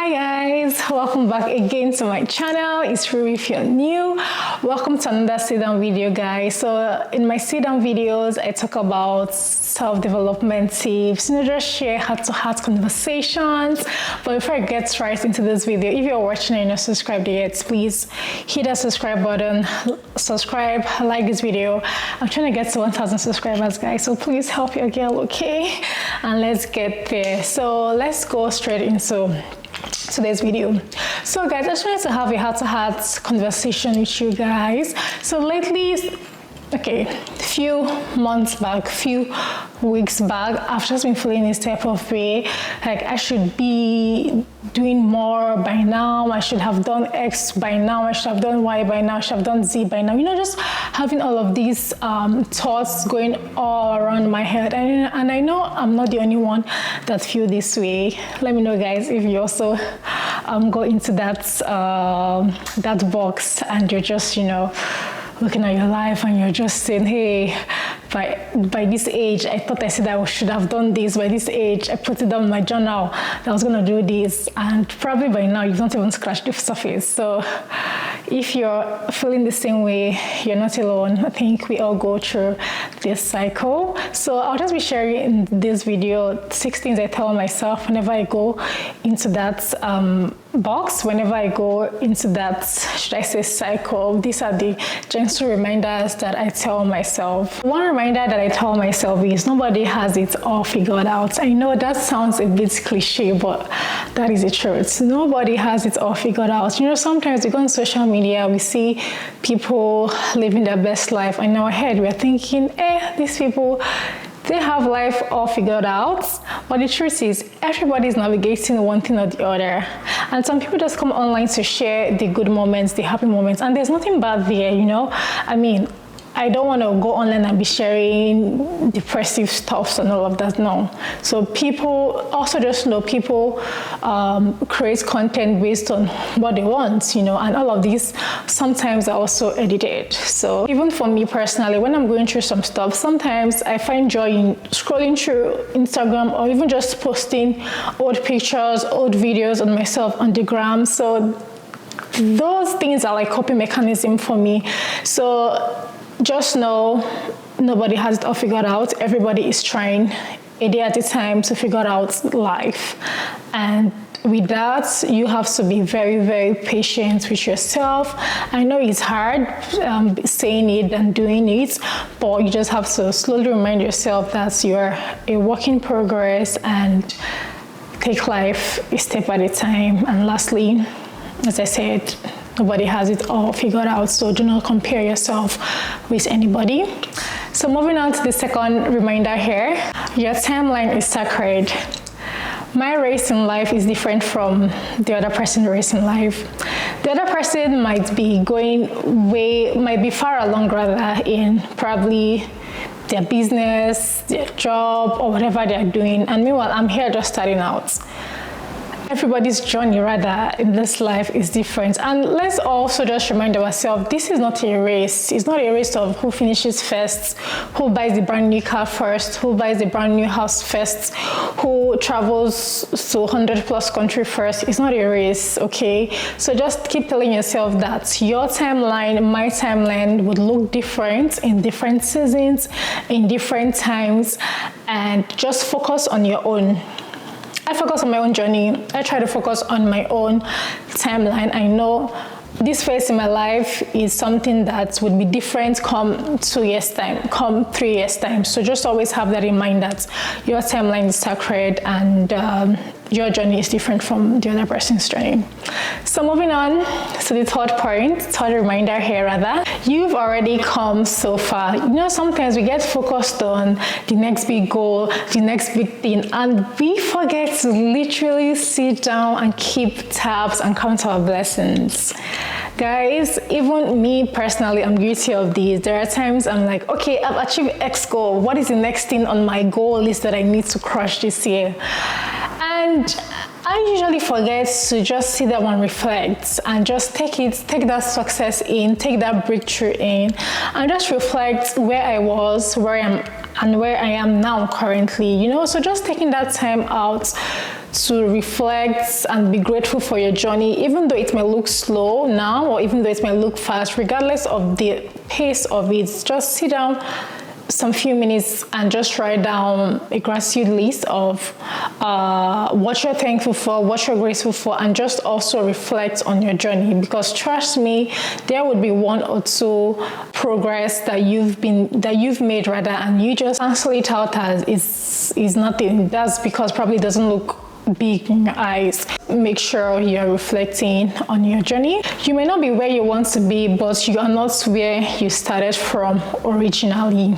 Hi guys, welcome back again to my channel. It's Ruby if you're new. Welcome to another sit-down video, guys. So in my sit-down videos, I talk about self-development tips, just share heart-to-heart conversations. But before I get right into this video, if you're watching and you're not subscribed yet, please hit that subscribe button, subscribe, like this video. I'm trying to get to 1,000 subscribers, guys, so please help your girl, okay? And let's get there. So let's go straight into today's video. So guys, I just wanted to have a heart-to-heart conversation with you guys. So lately, few months back, few weeks back, I've just been feeling this type of way, like I should be doing more by now, I should have done X by now, I should have done Y by now, I should have done Z by now, just having all of these thoughts going all around my head. And I know I'm not the only one that feel this way. Let me know, guys, if you also go into that box and you're just looking at your life and you're just saying, hey, by this age, I thought I said I should have done this. By this age, I put it down in my journal that I was going to do this. And probably by now, you've not even scratched the surface. So if you're feeling the same way, you're not alone. I think we all go through this cycle. So I'll just be sharing in this video 6 things I tell myself whenever I go into that box, whenever I go into that, should I say, cycle. These are the gentle reminders that I tell myself. One reminder that I tell myself is nobody has it all figured out. I know that sounds a bit cliche, but that is the truth. Nobody has it all figured out. Sometimes we go on social media, we see people living their best life, and in our head we're thinking, these people, they have life all figured out. But the truth is, everybody's navigating one thing or the other. And some people just come online to share the good moments, the happy moments, and there's nothing bad there, I mean, I don't want to go online and be sharing depressive stuff and all of that, no. So people also just people create content based on what they want, and all of these sometimes are also edited. So even for me personally, when I'm going through some stuff, sometimes I find joy in scrolling through Instagram or even just posting old pictures, old videos on myself on the gram. So those things are like coping mechanism for me. So just know nobody has it all figured out. Everybody is trying a day at a time to figure out life. And with that, you have to be very, very patient with yourself. I know it's hard saying it and doing it, but you just have to slowly remind yourself that you're a work in progress and take life a step at a time. And lastly, as I said, nobody has it all figured out, so do not compare yourself with anybody. So moving on to the second reminder here, your timeline is sacred. My race in life is different from the other person's race in life. The other person might be might be far along rather in probably their business, their job, or whatever they're doing. And meanwhile, I'm here just starting out. Everybody's journey rather in this life is different. And let's also just remind ourselves, this is not a race. It's not a race of who finishes first, who buys the brand new car first, who buys the brand new house first, who travels to 100+ country first. It's not a race, okay? So just keep telling yourself that your timeline, my timeline would look different in different seasons, in different times, and just focus on your own. I focus on my own journey. I try to focus on my own timeline. I know this phase in my life is something that would be different come 2 years time, come 3 years time. So just always have that in mind that your timeline is sacred and your journey is different from the other person's journey. So moving on to the third reminder here rather, you've already come so far. Sometimes we get focused on the next big goal, the next big thing, and we forget to literally sit down and keep tabs and count our blessings. Guys, even me personally, I'm guilty of these. There are times I'm like, okay, I've achieved X goal. What is the next thing on my goal list that I need to crush this year? And I usually forget to just sit down and reflect and just take that success in, take that breakthrough in, and just reflect where I was, where I am, and where I am now currently, you know. So just taking that time out to reflect and be grateful for your journey, even though it may look slow now, or even though it may look fast, regardless of the pace of it, just sit down some few minutes and just write down a gratitude list of what you're thankful for, what you're grateful for, and just also reflect on your journey. Because trust me, there would be one or two progress that you've made rather, and you just cancel it out as is nothing. That's because probably it doesn't look big in your eyes. Make sure you're reflecting on your journey. You may not be where you want to be, but you are not where you started from originally.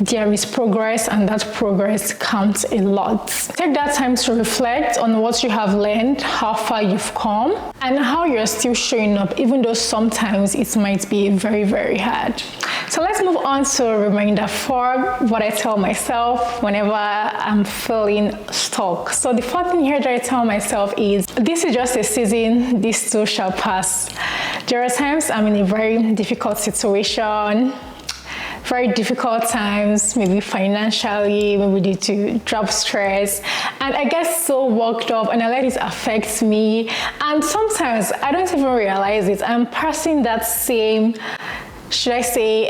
There is progress, and that progress counts a lot. Take that time to reflect on what you have learned, how far you've come, and how you're still showing up, even though sometimes it might be very, very hard. So let's move on to reminder 4, what I tell myself whenever I'm feeling stuck. So the 4th thing here that I tell myself is, this is just a season, this too shall pass. There are times I'm in a very difficult situation, very difficult times, maybe financially, maybe due to job stress, and I get so worked up and I let it affect me, and sometimes I don't even realize it. I'm passing that same, should I say,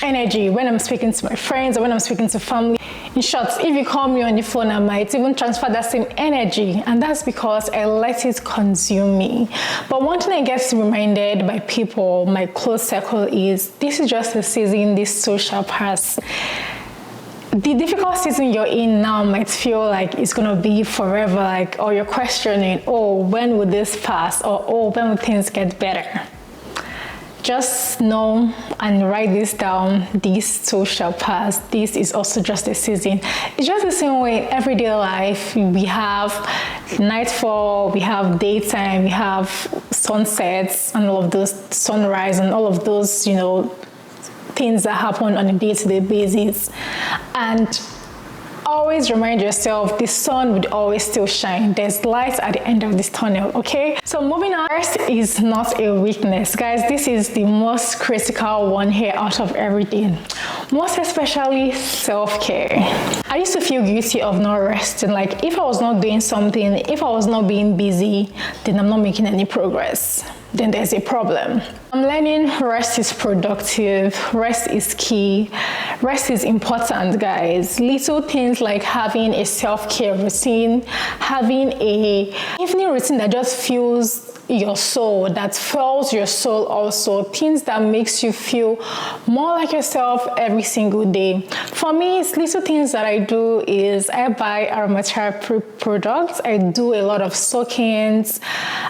energy when I'm speaking to my friends or when I'm speaking to family. In short, if you call me on the phone, I might even transfer that same energy, and that's because I let it consume me. But one thing I get reminded by people, my close circle, is this is just a season, this too shall pass. The difficult season you're in now might feel like it's gonna be forever, like, or you're questioning, oh, when will this pass? Or, oh, when will things get better? Just know and write this down, this too shall pass. This is also just a season. It's just the same way in everyday life. We have nightfall, we have daytime, we have sunsets, and all of those, sunrise, and all of those, you know, things that happen on a day-to-day basis. And always remind yourself the sun would always still shine. There's light at the end of this tunnel, okay? So moving on, rest is not a weakness. Guys, this is the most critical one here out of everything. Most especially self-care. I used to feel guilty of not resting. Like, if I was not doing something, if I was not being busy, then I'm not making any progress. Then there's a problem. I'm learning rest is productive, rest is key, rest is important, guys. Little things like having a self-care routine, having a evening routine that just fuels your soul, that fuels your soul also, things that makes you feel more like yourself every single day. For me, it's little things that I do is I buy aromatherapy products, I do a lot of soak-ins,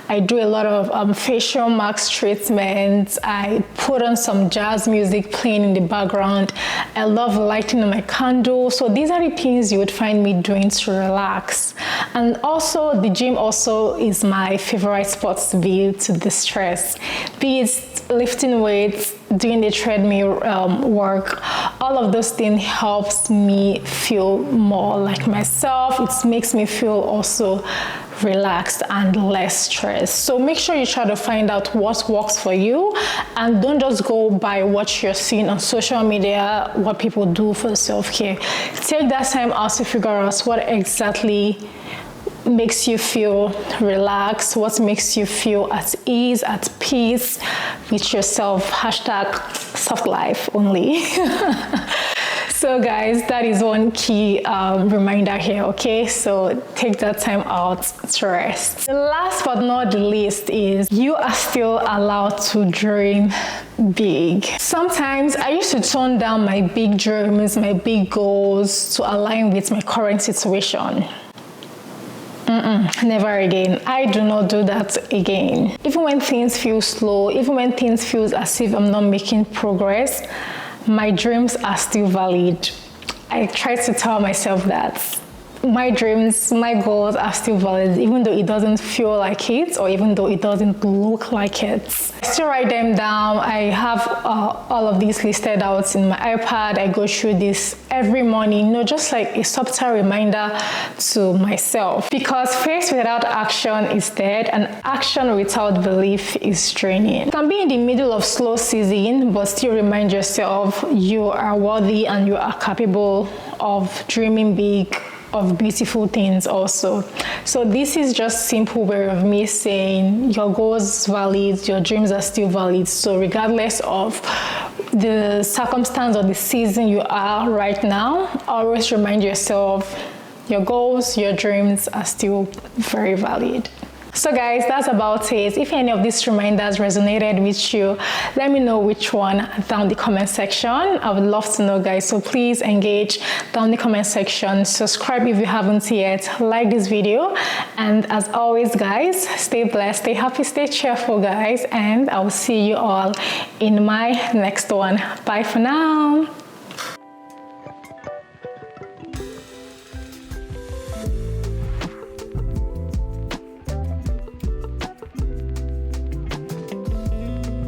I do a lot of facial mask treatments, I put on some jazz music playing in the background, I love lighting on my candle. So these are the things you would find me doing to relax. And also the gym also is my favorite spot to be, to distress, be it lifting weights, doing the treadmill work. All of those things helps me feel more like myself. It makes me feel also relaxed and less stressed. So make sure you try to find out what works for you, and don't just go by what you're seeing on social media, what people do for self-care. Take that time out to figure out what exactly makes you feel relaxed, what makes you feel at ease, at peace with yourself. Hashtag soft life only. So guys, that is one key reminder here, okay? So take that time out to rest. The last but not the least is you are still allowed to dream big. Sometimes I used to tone down my big dreams, my big goals to align with my current situation. Never again. I do not do that again. Even when things feel slow, even when things feel as if I'm not making progress, my dreams are still valid. I try to tell myself that. my dreams, my goals are still valid, even though it doesn't feel like it, or even though it doesn't look like it. I still write them down. I have all of these listed out in my iPad. I go through this every morning, you know, just like a subtle reminder to myself. Because faith without action is dead, and action without belief is draining. You can be in the middle of slow season, but still remind yourself you are worthy and you are capable of dreaming big, of beautiful things also. So this is just simple way of me saying your goals valid, your dreams are still valid. So regardless of the circumstance or the season you are right now, always remind yourself your goals, your dreams are still very valid. So guys, that's about it. If any of these reminders resonated with you, let me know which one down the comment section. I would love to know, guys. So please engage down the comment section. Subscribe if you haven't yet. Like this video. And as always, guys, stay blessed, stay happy, stay cheerful, guys. And I will see you all in my next one. Bye for now.